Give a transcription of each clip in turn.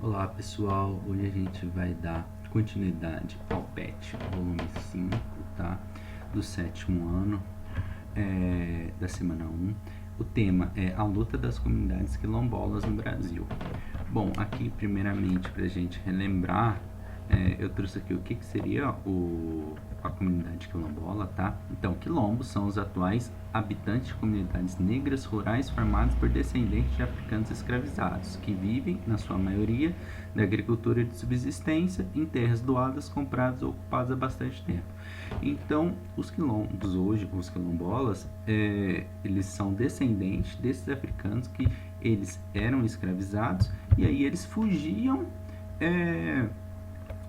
Olá pessoal, hoje a gente vai dar continuidade ao PET, volume 5, tá? Do sétimo ano, da semana 1. O tema é a luta das comunidades quilombolas no Brasil. Bom, aqui primeiramente para a gente relembrar, eu trouxe aqui o que seria a comunidade quilombola, tá? Então, quilombos são os atuais habitantes de comunidades negras rurais formados por descendentes de africanos escravizados, que vivem, na sua maioria, da agricultura de subsistência em terras doadas, compradas ou ocupadas há bastante tempo. Então, os quilombos hoje, os quilombolas, eles são descendentes desses africanos que eles eram escravizados e aí eles fugiam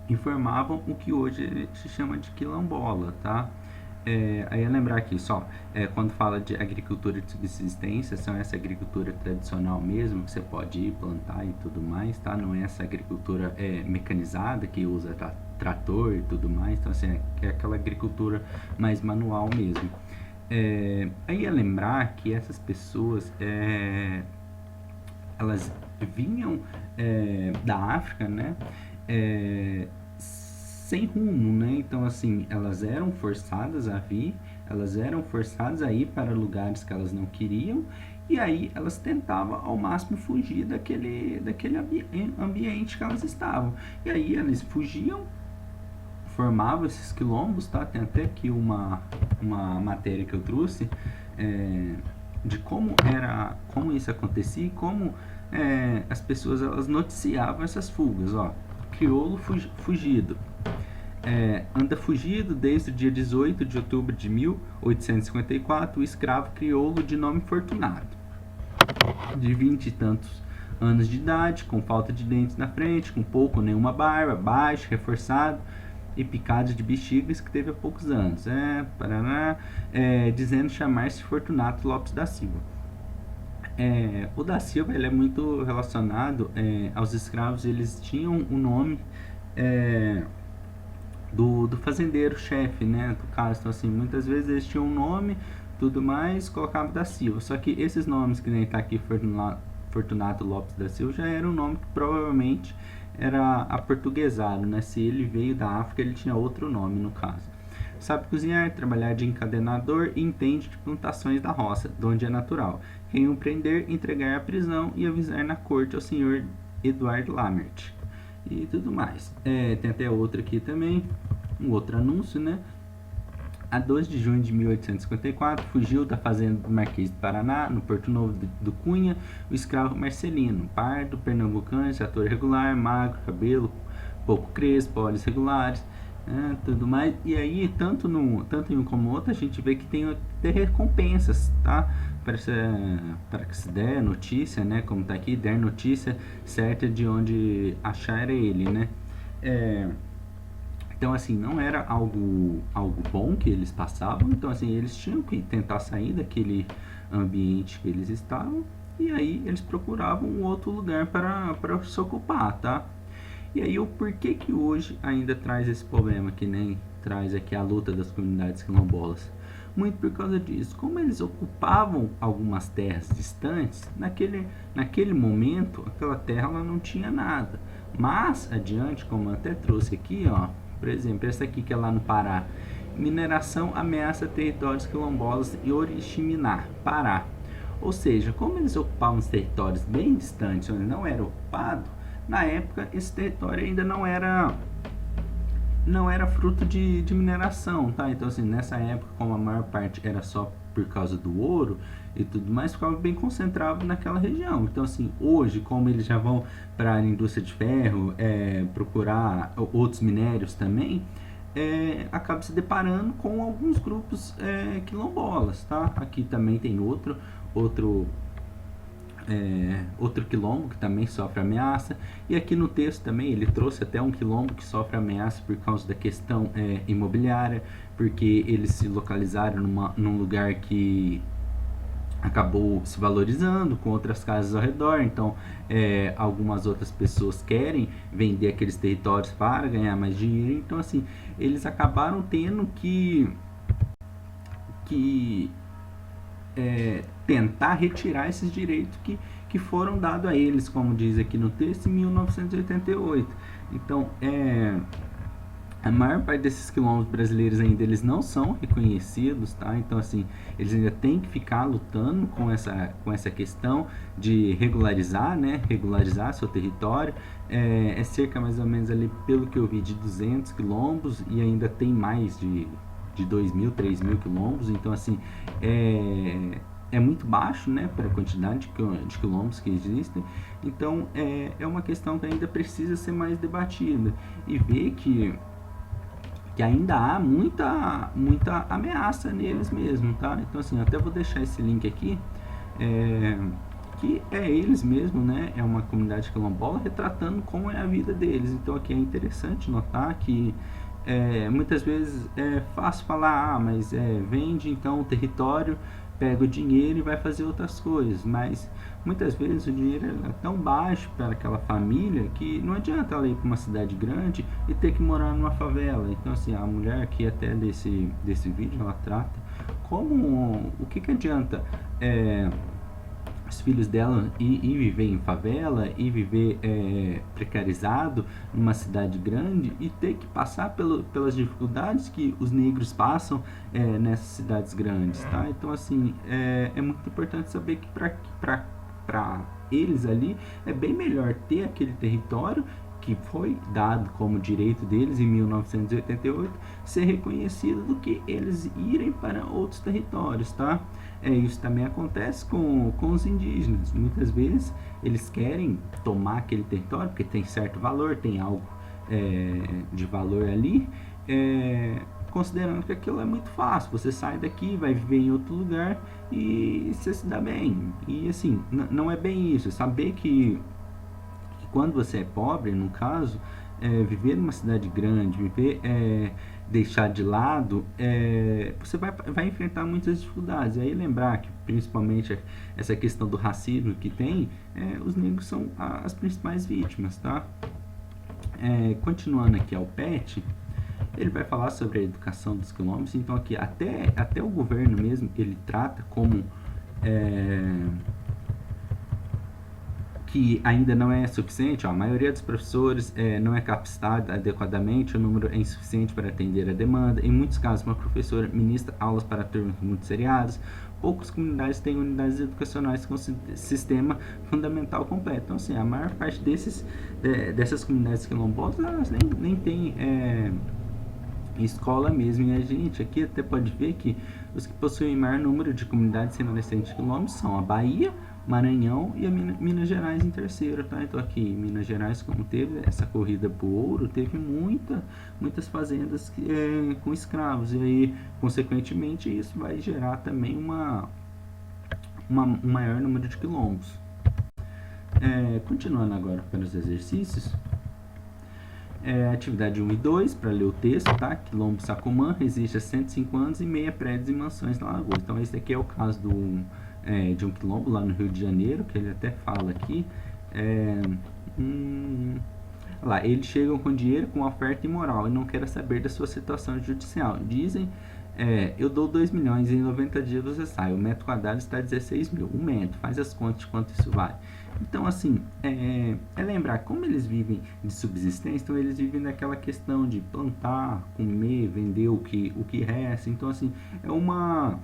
e formavam o que hoje se chama de quilombola, tá? Aí é lembrar aqui só, quando fala de agricultura de subsistência, são essa agricultura tradicional mesmo, que você pode ir plantar e tudo mais, tá? Não é essa agricultura mecanizada, que usa trator e tudo mais, então assim, é aquela agricultura mais manual mesmo. Aí é lembrar que essas pessoas, elas vinham da África, né? Sem rumo, né? Então, assim, elas eram forçadas a vir, elas eram forçadas a ir para lugares que elas não queriam, e aí elas tentavam ao máximo fugir daquele ambiente que elas estavam. E aí eles fugiam, formavam esses quilombos, tá? Tem até aqui uma matéria que eu trouxe de como isso acontecia e como as pessoas elas noticiavam essas fugas, ó. Crioulo fugido. Anda fugido desde o dia 18 de outubro de 1854, o escravo crioulo de nome Fortunato, de 20 e tantos anos de idade, com falta de dentes na frente, com pouco ou nenhuma barba, baixo, reforçado e picado de bexigas, que teve há poucos anos, dizendo chamar-se Fortunato Lopes da Silva. O da Silva ele é muito relacionado aos escravos, eles tinham o nome do fazendeiro-chefe, né, do caso. Então, assim, muitas vezes eles tinham um nome, tudo mais, colocavam da Silva. Só que esses nomes que nem está aqui, Fortunato Lopes da Silva, já era um nome que provavelmente era aportuguesado, né? Se ele veio da África, ele tinha outro nome, no caso. Sabe cozinhar, trabalhar de encadenador e entende de plantações da roça, de onde é natural. Quem o prender, entregar à prisão e avisar na corte ao senhor Eduardo Lamert. E tudo mais. Tem até outro aqui também, um outro anúncio, né? A 2 de junho de 1854, fugiu da fazenda do Marquês de Paraná, no Porto Novo do Cunha, o escravo Marcelino, pardo, pernambucano, ator regular, magro, cabelo pouco crespo, olhos regulares, tudo mais. E aí, tanto em um como outro, a gente vê que tem até recompensas, tá? Para que se der notícia, né? Como tá aqui, der notícia certa de onde achar ele, né? Então, assim, não era algo bom que eles passavam. Então, assim, eles tinham que tentar sair daquele ambiente que eles estavam. E aí eles procuravam um outro lugar para se ocupar, tá? E aí o porquê que hoje ainda traz esse problema, que nem traz aqui a luta das comunidades quilombolas? Muito por causa disso. Como eles ocupavam algumas terras distantes, naquele momento, aquela terra ela não tinha nada. Mas, adiante, como eu até trouxe aqui, ó, por exemplo, essa aqui que é lá no Pará, mineração ameaça territórios quilombolas e Oriximiná, Pará. Ou seja, como eles ocupavam os territórios bem distantes, onde não era ocupado, na época esse território ainda não era fruto de mineração, tá? Então, assim, nessa época, como a maior parte era só por causa do ouro e tudo mais, ficava bem concentrado naquela região. Então, assim, hoje, como eles já vão para a indústria de ferro, procurar outros minérios também, acaba se deparando com alguns grupos quilombolas, tá? Aqui também tem outro quilombo que também sofre ameaça, e aqui no texto também ele trouxe até um quilombo que sofre ameaça por causa da questão imobiliária, porque eles se localizaram num lugar que acabou se valorizando com outras casas ao redor. Então algumas outras pessoas querem vender aqueles territórios para ganhar mais dinheiro. Então, assim, eles acabaram tendo que tentar retirar esses direitos que foram dados a eles, como diz aqui no texto, em 1988. Então, a maior parte desses quilombos brasileiros ainda eles não são reconhecidos, tá? Então, assim, eles ainda têm que ficar lutando com essa questão de regularizar, né? Regularizar seu território. É cerca mais ou menos ali, pelo que eu vi, de 200 quilombos e ainda tem mais de 2.000, 3.000 quilombos. Então, assim, é muito baixo, né, para a quantidade de quilombos que existem. Então, é uma questão que ainda precisa ser mais debatida e ver que ainda há muita ameaça neles mesmo, tá? Então, assim, até vou deixar esse link aqui, que é eles mesmo, né? É uma comunidade quilombola retratando como é a vida deles. Então, aqui é interessante notar que muitas vezes é fácil falar, mas vende então o território, pega o dinheiro e vai fazer outras coisas, mas muitas vezes o dinheiro é tão baixo para aquela família que não adianta ela ir para uma cidade grande e ter que morar numa favela. Então, assim, a mulher aqui até desse vídeo, ela trata como, o que adianta os filhos dela ir viver em favela e viver precarizado numa cidade grande e ter que passar pelas dificuldades que os negros passam nessas cidades grandes, tá? Então, assim, é muito importante saber que para eles ali é bem melhor ter aquele território que foi dado como direito deles em 1988 ser reconhecido do que eles irem para outros territórios, tá? Isso também acontece com os indígenas. Muitas vezes eles querem tomar aquele território porque tem certo valor, tem algo de valor ali, considerando que aquilo é muito fácil. Você sai daqui, vai viver em outro lugar e você se dá bem. E assim, não é bem isso. Saber que quando você é pobre, no caso, viver numa cidade grande, deixar de lado, você vai enfrentar muitas dificuldades. E aí lembrar que, principalmente, essa questão do racismo que tem, os negros são as principais vítimas, tá? Continuando aqui ao PET, ele vai falar sobre a educação dos quilombos. Então aqui, até o governo mesmo, ele trata como que ainda não é suficiente. A maioria dos professores não é capacitada adequadamente, o número é insuficiente para atender a demanda. Em muitos casos, uma professora ministra aulas para turmas muito seriadas. Poucas comunidades têm unidades educacionais com sistema fundamental completo. Então, assim, a maior parte dessas comunidades quilombolas, elas nem têm escola mesmo. E a gente aqui até pode ver que os que possuem maior número de comunidades remanescentes de quilombolas são a Bahia, Maranhão e a Minas Gerais em terceiro, tá? Então aqui em Minas Gerais, como teve essa corrida pro ouro, teve muitas fazendas com escravos, e aí consequentemente isso vai gerar também um maior número de quilombos. Continuando agora para os exercícios, atividade 1 e 2, para ler o texto, tá? Quilombo Sacomã resiste há 105 anos e meia prédios e mansões na Lagoa. Então esse aqui é o caso de um quilombo lá no Rio de Janeiro, que ele até fala aqui. Lá, eles chegam com dinheiro, com oferta imoral e não querem saber da sua situação judicial. Dizem, eu dou 2 milhões e em 90 dias você sai. O metro quadrado está 16 mil. Um metro, faz as contas de quanto isso vai. Então, assim, lembrar como eles vivem de subsistência. Então, eles vivem naquela questão de plantar, comer, vender o que resta. Então, assim, é uma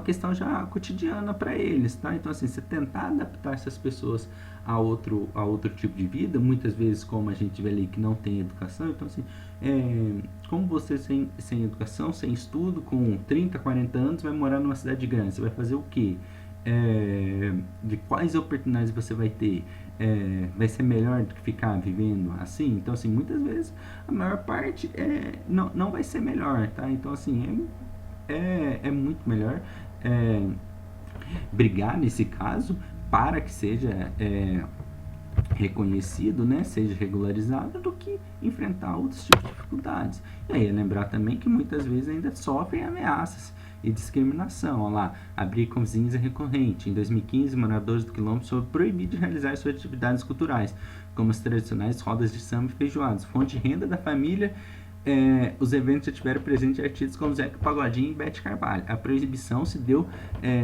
questão já cotidiana para eles, tá? Então, assim, você tentar adaptar essas pessoas a outro tipo de vida, muitas vezes, como a gente vê ali, que não tem educação. Então, assim, como você sem educação, sem estudo, com 30, 40 anos, vai morar numa cidade grande, você vai fazer o quê? De quais oportunidades você vai ter? Vai ser melhor do que ficar vivendo assim? Então, assim, muitas vezes, a maior parte não vai ser melhor, tá? Então, assim, é muito melhor brigar nesse caso para que seja reconhecido, né, seja regularizado, do que enfrentar outros tipos de dificuldades. E aí lembrar também que muitas vezes ainda sofrem ameaças e discriminação. Olha lá, abrir com vizinhos é recorrente. Em 2015, moradores do quilombo foram proibidos de realizar suas atividades culturais, como as tradicionais rodas de samba e feijoadas, fonte de renda da família os eventos já tiveram presente artistas como Zeca Pagodinho e Bete Carvalho. A proibição se deu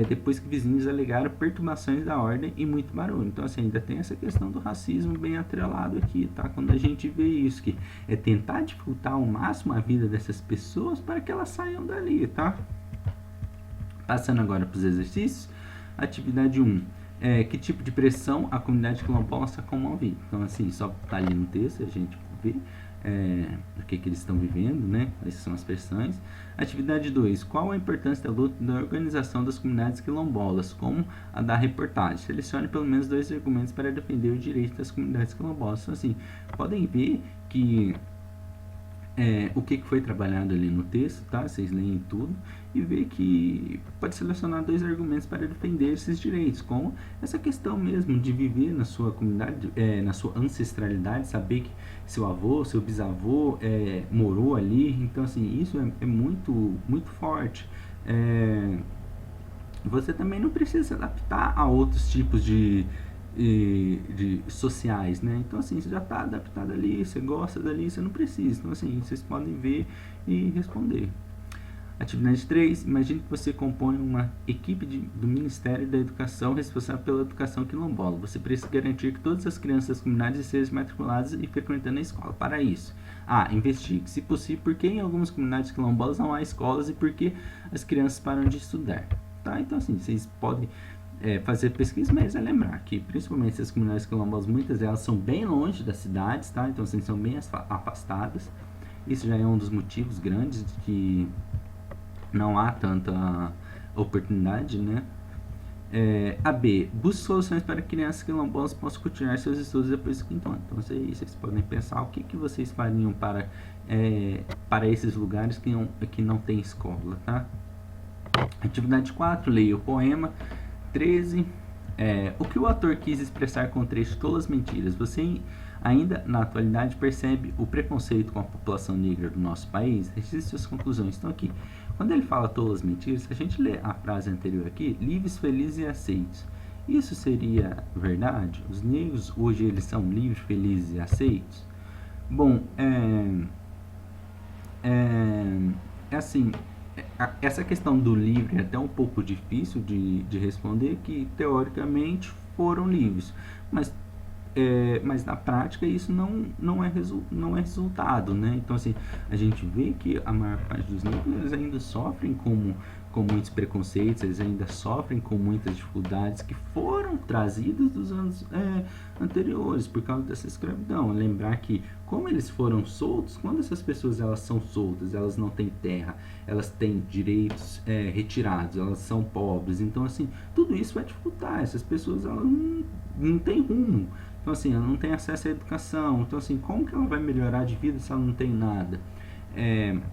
depois que vizinhos alegaram perturbações da ordem e muito barulho. Então, assim, ainda tem essa questão do racismo bem atrelado aqui, tá? Quando a gente vê isso, que é tentar dificultar ao máximo a vida dessas pessoas para que elas saiam dali, tá? Passando agora para os exercícios. Atividade 1. Que tipo de pressão a comunidade quilombola está comovida? Então, assim, só tá ali no texto, a gente vê o que eles estão vivendo, né? Quais são as pressões. Atividade 2. Qual a importância da luta da organização das comunidades quilombolas, como a da reportagem? Selecione pelo menos 2 argumentos para defender o direito das comunidades quilombolas. Então, assim, podem ver que o que foi trabalhado ali no texto, tá? Vocês leem tudo e vê que pode selecionar 2 argumentos para defender esses direitos, como essa questão mesmo de viver na sua comunidade, na sua ancestralidade, saber que seu avô, seu bisavô morou ali. Então, assim, isso é muito, muito forte. Você também não precisa se adaptar a outros tipos de sociais, né? Então, assim, você já está adaptado ali, você gosta dali, você não precisa. Então, assim, vocês podem ver e responder. Atividade 3. Imagine que você compõe uma equipe do Ministério da Educação responsável pela educação quilombola. Você precisa garantir que todas as crianças das comunidades estejam matriculadas e frequentando a escola. Para isso, investigue, se possível, por que em algumas comunidades quilombolas não há escolas e por que as crianças param de estudar. Tá? Então, assim, vocês podem fazer pesquisa, mas lembrar que principalmente essas comunidades quilombolas, muitas delas são bem longe das cidades, tá? Então, assim, são bem afastadas. Isso já é um dos motivos grandes de que não há tanta oportunidade, né? A B. Busque soluções para que crianças quilombolas possam continuar seus estudos depois do quinto ano. Então, vocês podem pensar o que vocês fariam para esses lugares que não tem escola, tá? Atividade 4. Leia o poema. 13. O que o autor quis expressar com o trecho Tolas Mentiras? Você ainda na atualidade percebe o preconceito com a população negra do nosso país? Registre suas conclusões. Então, aqui, quando ele fala tolas mentiras, se a gente lê a frase anterior aqui, livres, felizes e aceitos, isso seria verdade? Os negros hoje eles são livres, felizes e aceitos? Bom, assim, essa questão do livre é até um pouco difícil de responder, que teoricamente foram livres, mas na prática isso não é resultado, né? Então, assim, a gente vê que a maior parte dos negros eles ainda sofrem com muitos preconceitos, eles ainda sofrem com muitas dificuldades que foram trazidas dos anos anteriores por causa dessa escravidão. Lembrar que como eles foram soltos, quando essas pessoas elas são soltas, elas não têm terra, elas têm direitos retirados, elas são pobres. Então, assim, tudo isso vai dificultar. Essas pessoas elas não têm rumo. Então, assim, ela não tem acesso à educação. Então, assim, como que ela vai melhorar de vida se ela não tem nada?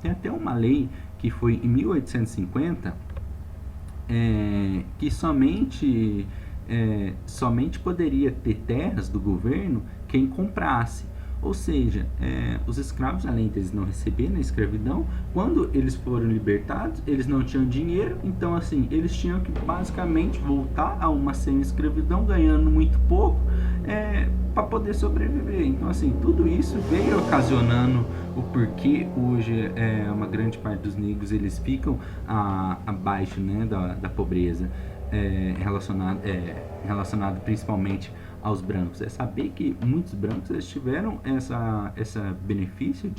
Tem até uma lei que foi em 1850 que somente poderia ter terras do governo quem comprasse. Ou seja, os escravos, além de eles não receberem a escravidão, quando eles foram libertados, eles não tinham dinheiro, então assim, eles tinham que basicamente voltar a uma semi-escravidão, ganhando muito pouco, para poder sobreviver. Então assim, tudo isso veio ocasionando o porquê hoje uma grande parte dos negros eles ficam abaixo, né, da pobreza, relacionado principalmente aos brancos. É saber que muitos brancos eles tiveram essa benefício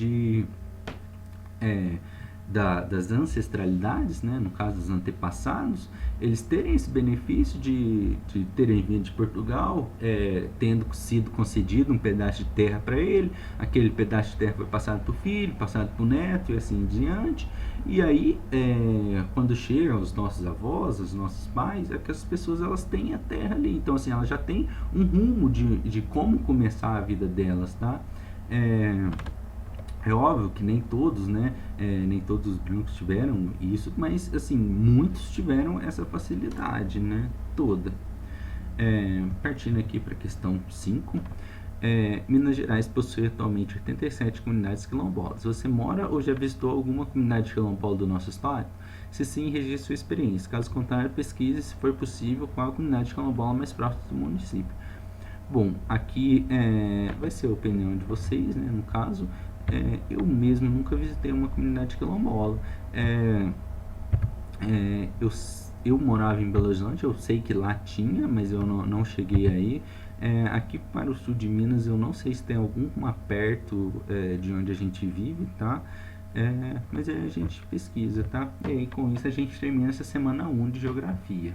das ancestralidades, né, no caso dos antepassados, eles terem esse benefício de terem vindo de Portugal, tendo sido concedido um pedaço de terra para ele, aquele pedaço de terra foi passado para o filho, passado para o neto e assim em diante. E aí, quando chegam os nossos avós, os nossos pais, que as pessoas elas têm a terra ali, então assim, elas já têm um rumo de como começar a vida delas, tá? É óbvio que nem todos, né, nem todos os brancos tiveram isso, mas assim, muitos tiveram essa facilidade, né, toda. Partindo aqui para a questão 5, Minas Gerais possui atualmente 87 comunidades quilombolas. Você mora ou já visitou alguma comunidade quilombola do nosso estado? Se sim, registre sua experiência. Caso contrário, pesquise, se for possível, qual a comunidade quilombola mais próxima do município. Bom, aqui vai ser a opinião de vocês, né, no caso. Eu mesmo nunca visitei uma comunidade quilombola. É, eu morava em Belo Horizonte, eu sei que lá tinha, mas eu não cheguei aí. Aqui para o sul de Minas, eu não sei se tem alguma perto de onde a gente vive, tá? Mas aí a gente pesquisa, tá? E aí com isso a gente termina essa semana 1 de geografia.